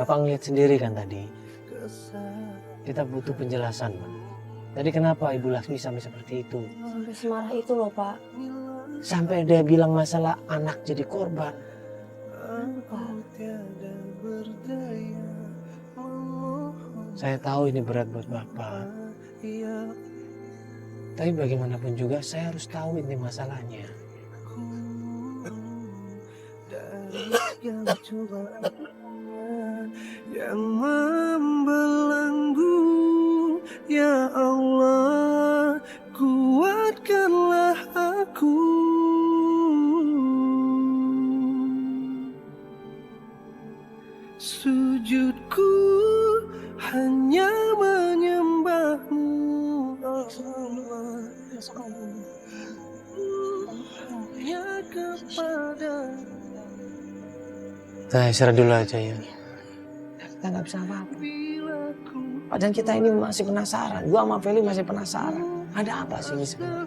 Bapak ngeliat sendiri kan tadi. Kita butuh penjelasan, Pak. Tadi kenapa Ibu Laksmi sampai seperti itu? Sampai semarah itu loh, Pak. Sampai dia bilang masalah anak jadi korban. Saya tahu ini berat buat Bapak. Tapi bagaimanapun juga saya harus tahu ini masalahnya. Yang membelenggu, ya Allah, kuatkanlah aku. Sujudku hanya menyembahmu, Allah. Hanya kepada. Nah, istirahat dulu aja ya. Kita nggak bisa apa-apa. Padahal kita ini masih penasaran. Gua sama Feli masih penasaran. Ada apa sih ini sebenarnya?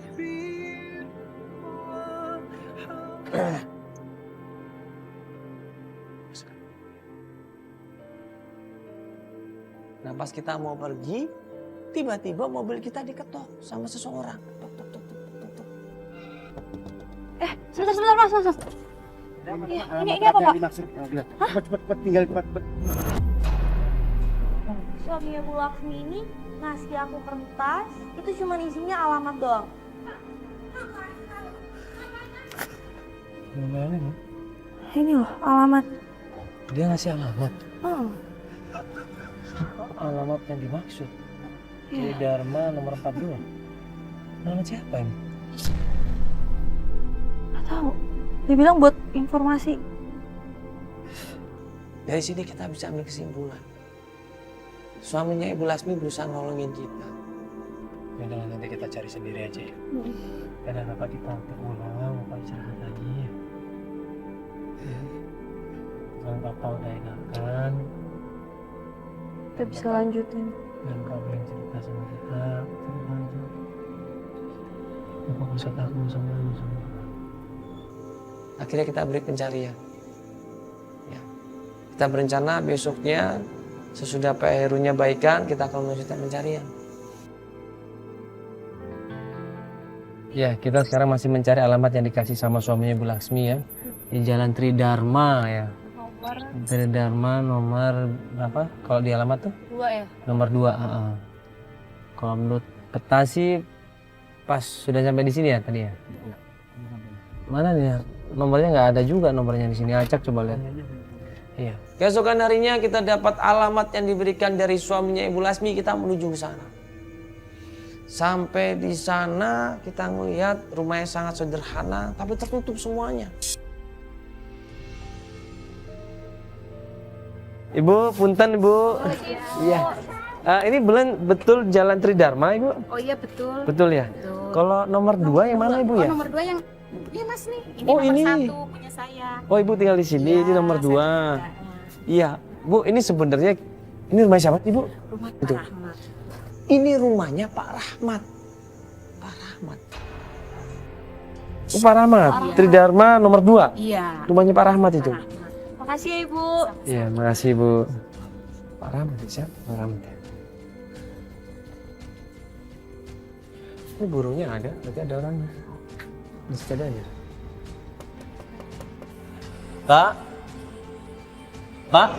Nah, pas kita mau pergi, tiba-tiba mobil kita diketok sama seseorang. Tok, tok, tok, tok, tok, tok. Sebentar, Mas. Ini apa, Pak? Cepet tinggal cepet. Suaminya Bu Laksmi ini ngasih aku kertas, itu cuma isinya alamat doang. Gimana nih? Ini loh, alamat. Dia ngasih alamat. Oh, Alamat yang dimaksud. iya. Dharma nomor 42. Alamat siapa ini? Nggak tahu. Dia bilang buat informasi. Dari sini kita bisa ambil kesimpulan. Suaminya Ibu Laksmi berusaha nolongin kita. Yaudah, nanti kita cari sendiri aja ya. Karena apa kita pulang, Bapak istirahat lagi ya. Kalau Bapak udah enakan, Kita bisa lanjutin. dan kamu yang cerita sama kita lanjut. Bapak gak usah takut sama lu semua. Akhirnya kita beri pencarian. Ya. Kita berencana besoknya sesudah Pak Herunya baikan kita akan melanjutkan pencarian. Ya, kita sekarang masih mencari alamat yang dikasih sama suaminya Bu Laksmi ya. Di Jalan Tridharma ya. Tridharma nomor berapa? Kalau di alamat tuh? 2 ya? Nomor 2. Kalau menurut peta sih pas sudah sampai di sini ya tadi ya. Mana nih ya? Nomornya nggak ada juga nomornya di sini. Acak coba lihat. Iya. Keesokan harinya kita dapat alamat yang diberikan dari suaminya Ibu Laksmi, kita menuju ke sana. Sampai di sana kita melihat rumahnya sangat sederhana tapi tertutup semuanya. Ibu, punten Ibu. Iya. Ini betul Jalan Tridharma Ibu? Oh iya betul. Betul ya? Betul. Kalau nomor 2 yang mana Ibu ya? Nomor 2 yang iya Mas nih. Ini Oh, nomor ini. 1 punya saya. Oh Ibu tinggal di sini, Iya, ini nomor 2. Iya, Bu, ini sebenarnya ini rumah siapa Ibu? Rumah Pak Itu. Rahmat. Ini rumahnya Pak Rahmat. Pak Rahmat. Oh, Pak Rahmat, Tridharma nomor 2. Iya. Rumahnya Pak Rahmat itu. Pak Rahmat. Makasih ya, Ibu. Iya, makasih Bu. Pak Rahmat siapa? Pak Rahmat ya. Ini burungnya ada, berarti ada orangnya. Di situ ada aja. Pak? Pak?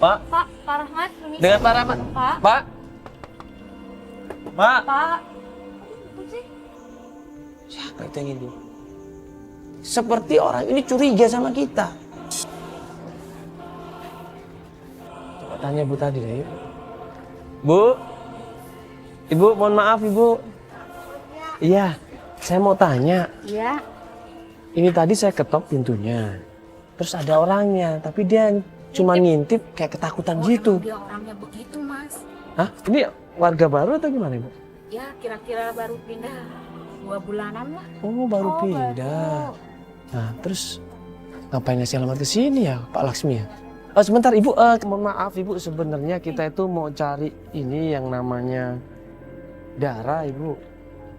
Pak? Pak Rahmat, permisi. Dengan Pak Rahmat? Pak. Pak? Pak? Pak. Apa sih? Siapa itu yang ini? Seperti orang ini curiga sama kita. Coba tanya Bu tadi deh, yuk. Bu? Ibu, mohon maaf Ibu. Iya, saya mau tanya. Iya. Ini tadi saya ketok pintunya. Terus ada orangnya, tapi dia cuma ngintip kayak ketakutan gitu. Dia orangnya begitu Mas. Hah? Ini warga baru atau gimana Ibu? Ya kira-kira baru pindah 2 bulanan lah. Oh, baru pindah. Nah, terus ngapain ngasih alamat ke sini ya, Pak Laksmi ya? Oh, sebentar Ibu, mohon maaf Ibu, sebenarnya kita itu mau cari ini yang namanya Dara, Ibu.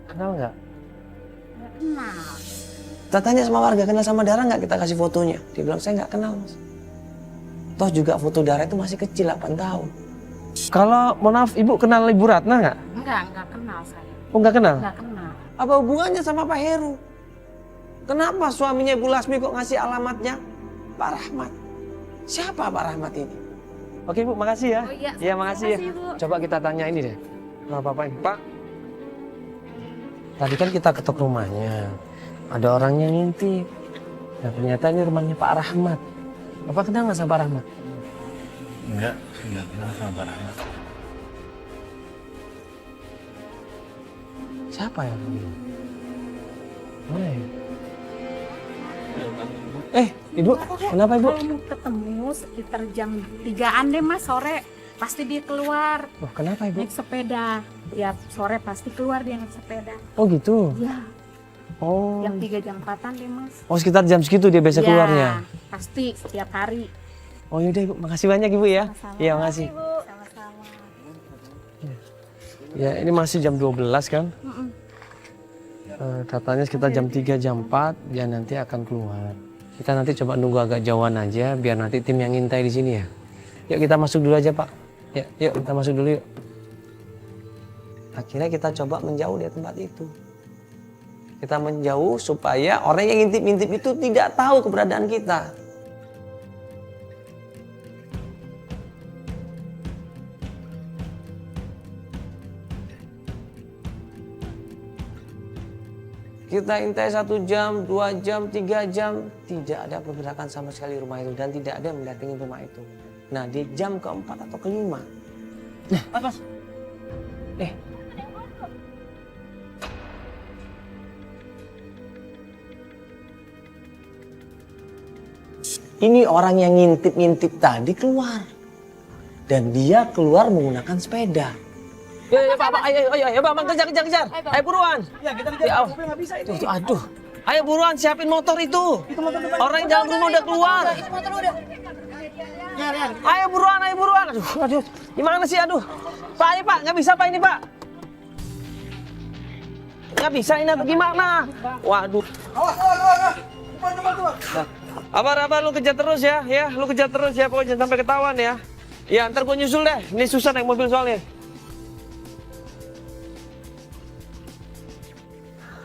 Kenal nggak? Nggak kenal. Kita tanya sama warga, kenal sama Dara nggak? Kita kasih fotonya. Dia bilang, saya nggak kenal, Mas. Toh juga foto Dara itu masih kecil, 8 tahun. Kalau, mohon maaf, Ibu kenal Ibu Ratna nggak? Enggak kenal saya. Oh, nggak kenal? Enggak kenal. Apa hubungannya sama Pak Heru? Kenapa suaminya Ibu Lasmi kok ngasih alamatnya Pak Rahmat? Siapa Pak Rahmat ini? Oke Bu, makasih ya. Oh iya, Iya, makasih ya. makasih, Bu. Coba kita tanya ini deh. Sama Bapak ini. Pak, tadi kan kita ketok rumahnya. Ada orang yang ngintip. Nah, ternyata ini rumahnya Pak Rahmat. Bapak kenal nggak sama Pak Rahmat? Enggak kenal sama Pak Rahmat. Siapa ya? Mana ya? Ibu, kenapa Ibu? Kalau mau ketemu sekitar jam 3-an deh Mas, sore. Pasti dia keluar Oh, kenapa Ibu? naik sepeda. Tiap sore pasti keluar dia naik sepeda. Oh gitu? Ya, Oh. jam 3 jam 4-an deh Mas. Oh, sekitar jam segitu dia biasa Ya, keluarnya? pasti setiap hari. Oh yaudah Ibu, makasih banyak Ibu ya. Sama-sama. Iya, makasih. Sama-sama. Ya, ini masih jam 12 kan? Mm-mm. Katanya sekitar jam 3, jam 4 dia nanti akan keluar. Kita nanti coba nunggu agak jauhan aja biar nanti tim yang ngintai di sini ya. Yuk kita masuk dulu aja Pak. Ya, yuk kita masuk dulu yuk. Akhirnya kita coba menjauh dari tempat itu. Kita menjauh supaya orang yang ngintip-ngintip itu tidak tahu keberadaan kita. Kita intai 1 jam, 2 jam, 3 jam, tidak ada pergerakan sama sekali rumah itu dan tidak ada yang mendatangi rumah itu. Nah di jam keempat atau kelima, Mas, ini orang yang ngintip-ngintip tadi keluar dan dia keluar menggunakan sepeda. Ya Pak, ayo Bang, kejar. Ayo buruan. Ya, kita kejar. Nggak bisa itu. Aduh. Ayo buruan siapin motor itu. Orang yang dalam rumah udah keluar. Ayo buruan. Aduh. Gimana sih, aduh. Pak, ayo Pak, nggak bisa Pak ini Pak. Nggak bisa ini atau gimana? Waduh. Abar, lu kejar terus ya. Ya, lu kejar terus ya. Pokoknya jangan sampai ketahuan ya. Ya, ntar gue nyusul deh. Ini susah naik mobil soalnya.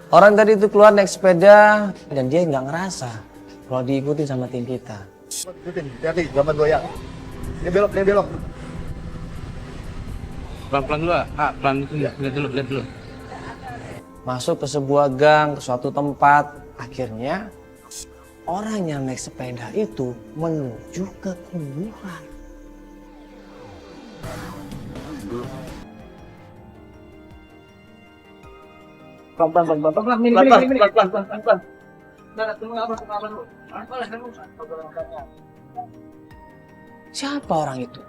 Orang tadi itu keluar naik sepeda dan dia nggak ngerasa kalau diikuti sama tim kita. Hati-hati, gambar goyang. Dia belok. Pelan-pelan dulu, pelan lihat dulu. Masuk ke sebuah gang, ke suatu tempat. Akhirnya orang yang naik sepeda itu menuju ke kuburan. Pelan. Siapa orang itu?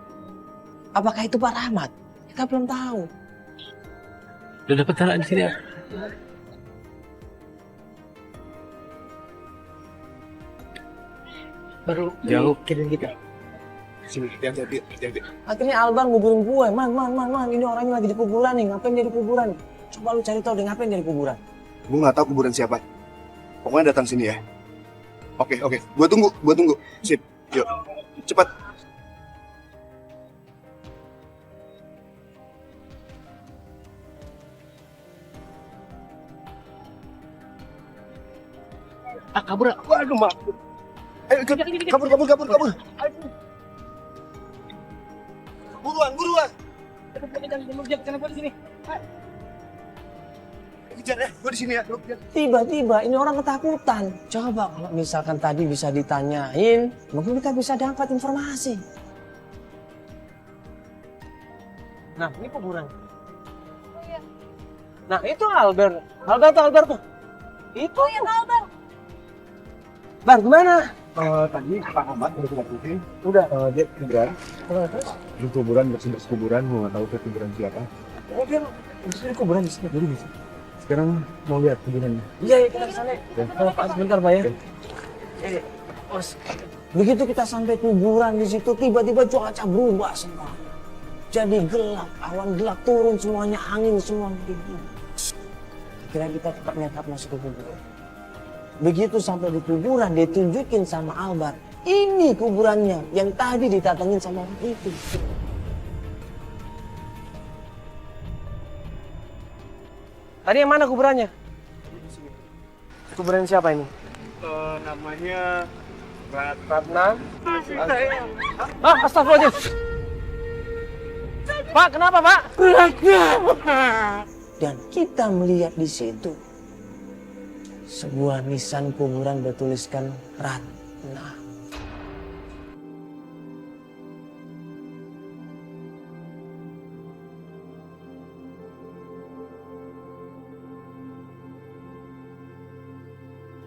Apakah itu Pak Rahmat? Kita belum tahu. Udah dapet tanah di sini ya? Baru Jauh. kirim kita. Sini, hati-hati. Akhirnya Alban nguburin gue, man, ini orangnya lagi di kuburan nih, ngapain dia di kuburan? Coba lu cari tahu dia ngapain dia di kuburan. Gue nggak tahu kuburan siapa. Pokoknya datang sini ya. Oke. Gua tunggu. Sip. Yuk. Cepat. Kabur. Waduh, mak. Ayo, kabur. Buruan. Kejar ya, gue di sini ya. Tiba-tiba ini orang ketakutan. Coba kalau misalkan tadi bisa ditanyain, mungkin kita bisa dapat informasi. Nah, ini kuburan. Nah, itu Albert tuh. Itu. Oh iya, Albert. Bar, gimana? Tadi Pak Ahmad udah kita putih. Udah. Dia kuburan. Di kuburan, bersih kuburan. Gue nggak tahu ke kuburan siapa. Oh, dia di kuburan di sini. Jadi bisa. Sekarang mau lihat kuburannya. Iya, kita ke sana. Oh, Pak, sebentar, Pak ya. Bos. Begitu kita sampai kuburan di situ, tiba-tiba cuaca berubah semua. Jadi gelap, awan gelap turun semuanya, angin semua. Kira kita tetap nekat masuk ke kuburan. Begitu sampai di kuburan, dia tunjukin sama Albar. Ini kuburannya yang tadi didatengin sama orang itu. Tadi yang mana kuburannya? Kuburan siapa ini? Namanya Ratna. Astagfirullahaladzim. Pak, kenapa Pak? Dan kita melihat di situ sebuah nisan kuburan bertuliskan Ratna.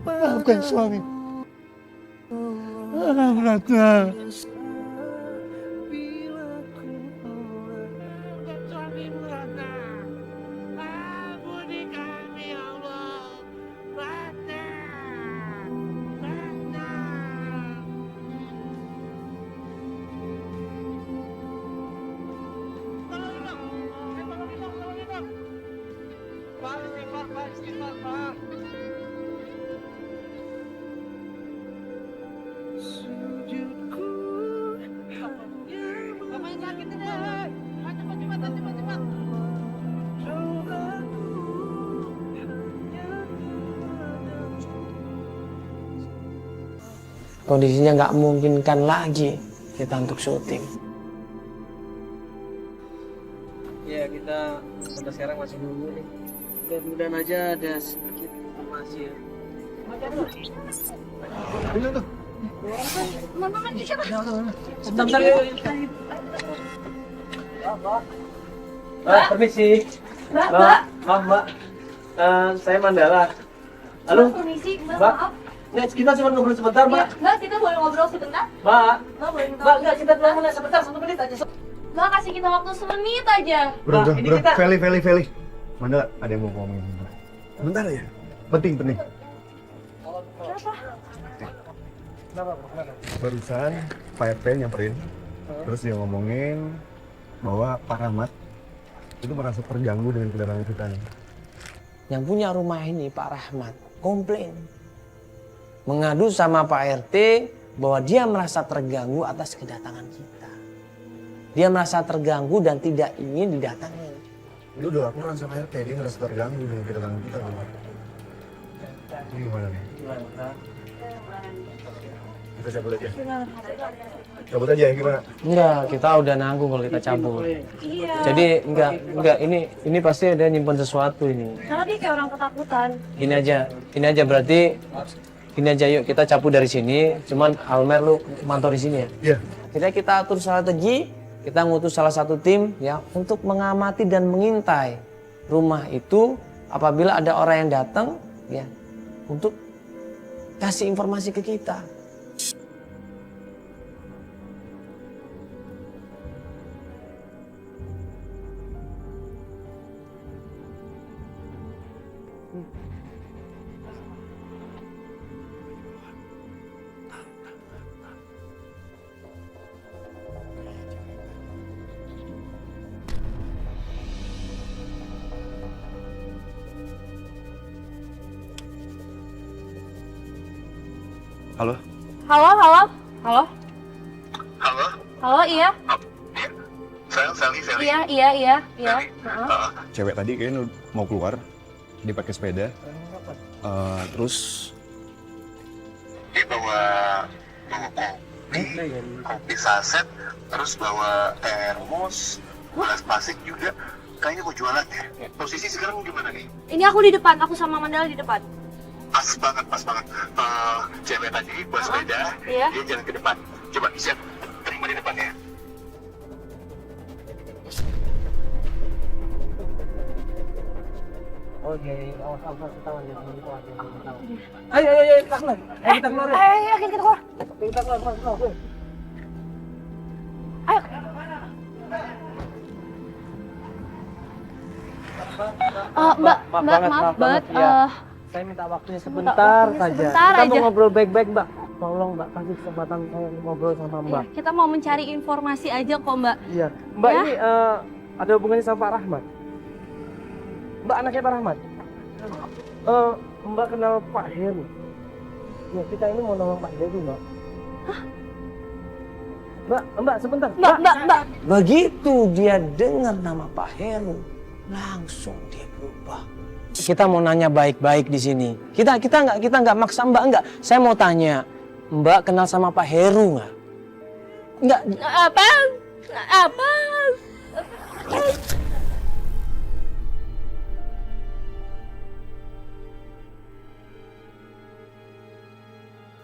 maafkan suami. Ratna. Kondisinya nggak memungkinkan lagi kita untuk syuting. Ya kita sampai sekarang masih nunggu nih. Mudah-mudahan aja ada sedikit informasi ya. Sebentar ya. Mbak, permisi. Mbak. Maaf Mbak. Saya Mandala. Halo. Permisi, Mbak, Mbak. maaf. Ya, kita cuma ngobrol sebentar, Mbak. Mbak, kita boleh ngobrol sebentar? Mbak. Mbak, boleh minta Mbak, enggak, kita keluar sebentar, 1 menit aja. Mbak, kasih kita waktu semenit aja. Bro, Nah, ini bro, kita- Feli. Mana ada yang mau ngomongin? Bentar ya. Penting. Kenapa? Barusan Pak RT nyamperin, terus dia ngomongin bahwa Pak Rahmat itu merasa terganggu dengan kedatangan kita nih. Yang punya rumah ini, Pak Rahmat, komplain. Mengadu sama Pak RT bahwa dia merasa terganggu atas kedatangan kita. Dia merasa terganggu dan tidak ingin didatangi. Lu udah laporan sama RT, dia merasa terganggu dengan kedatangan kita. Ini gimana nih? Kita cabut aja. Cabut aja ya, gimana? Enggak, kita udah nanggung kalau kita cabut. Jadi enggak ini pasti ada nyimpen sesuatu ini. Karena dia kayak orang ketakutan. Ini aja berarti ini aja yuk kita cabut dari sini. Cuman Almer lu mantau di sini ya. Iya. Jadi kita atur strategi, kita ngutus salah satu tim ya untuk mengamati dan mengintai rumah itu apabila ada orang yang datang ya untuk kasih informasi ke kita. Halo? Halo? Halo? Halo, iya? Sally. Iya. Heeh. Cewek tadi kayaknya mau keluar, dia pakai sepeda. Terus dia bawa kopi saset, terus bawa termos, gelas plastik juga. Kayaknya mau jualan ya. Posisi sekarang gimana nih? Ini aku di depan, aku sama Mandala di depan. Pas banget. Cewek tadi bawa sepeda, Iya. dia jalan ke depan. Coba siap, terima di depan ya. Oke, awas tangan ya. Ayo, kita keluar. Ayo kita keluar. Ayo, kita keluar. Kita keluar. Ayo. Mbak, maaf banget. Saya minta waktunya sebentar saja. Kita mau ngobrol baik-baik, Mbak. Tolong, Mbak, kasih kesempatan saya ngobrol sama Mbak. Kita mau mencari informasi aja kok, Mbak. Iya. Mbak, Ya? ini ada hubungannya sama Pak Rahmat. Mbak, anaknya Pak Rahmat. Mbak kenal Pak Heru. Ya, kita ini mau nolong Pak Heru, Mbak. Hah? Mbak, sebentar. Mbak. Begitu dia dengar nama Pak Heru, langsung dia berubah. Kita mau nanya baik-baik di sini. Kita nggak maksa Mbak, enggak. Saya mau tanya, Mbak kenal sama Pak Heru nggak? Nggak. Apa?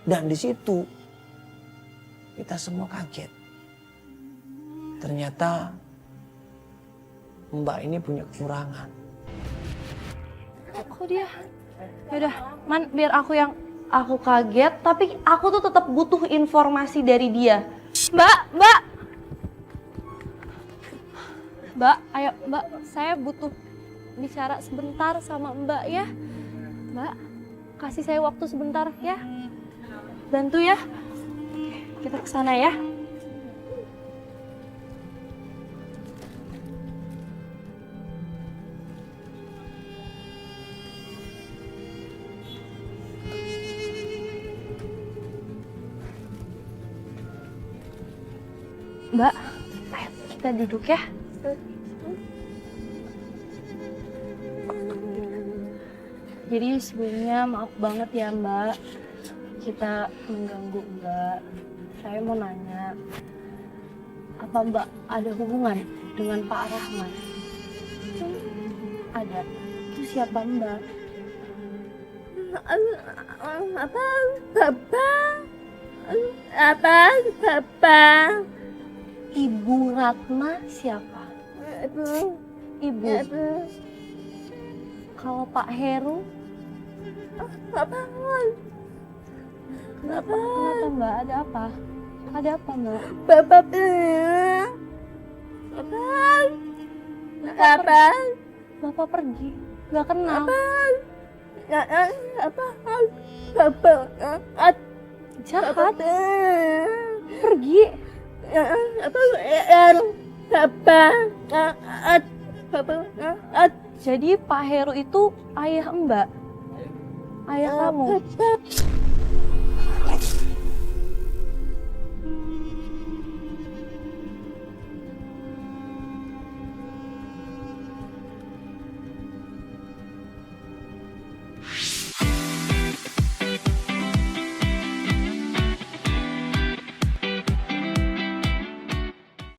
Dan di situ kita semua kaget. Ternyata Mbak ini punya kekurangan. Kok dia? Yaudah, Man, biar aku kaget, tapi aku tuh tetap butuh informasi dari dia. Mbak, ayo Mbak, saya butuh bicara sebentar sama Mbak ya. Mbak, kasih saya waktu sebentar ya. Bantu ya. Oke, kita ke sana ya. Mbak, ayo kita duduk ya. Jadi sebelumnya maaf banget ya Mbak, kita mengganggu Mbak. Saya mau nanya, apa Mbak ada hubungan dengan Pak Rahman? Ada. Itu siapa Mbak? Apa? Ibu Ratna siapa? Ibu. Kalau Pak Heru? Kenapa Mbak? Ada apa? Ada apa Mbak? Bapak pergi? Gak kenal? Jahat? Pergi? Jadi Pak Heru itu ayah Mbak? Ayah kamu?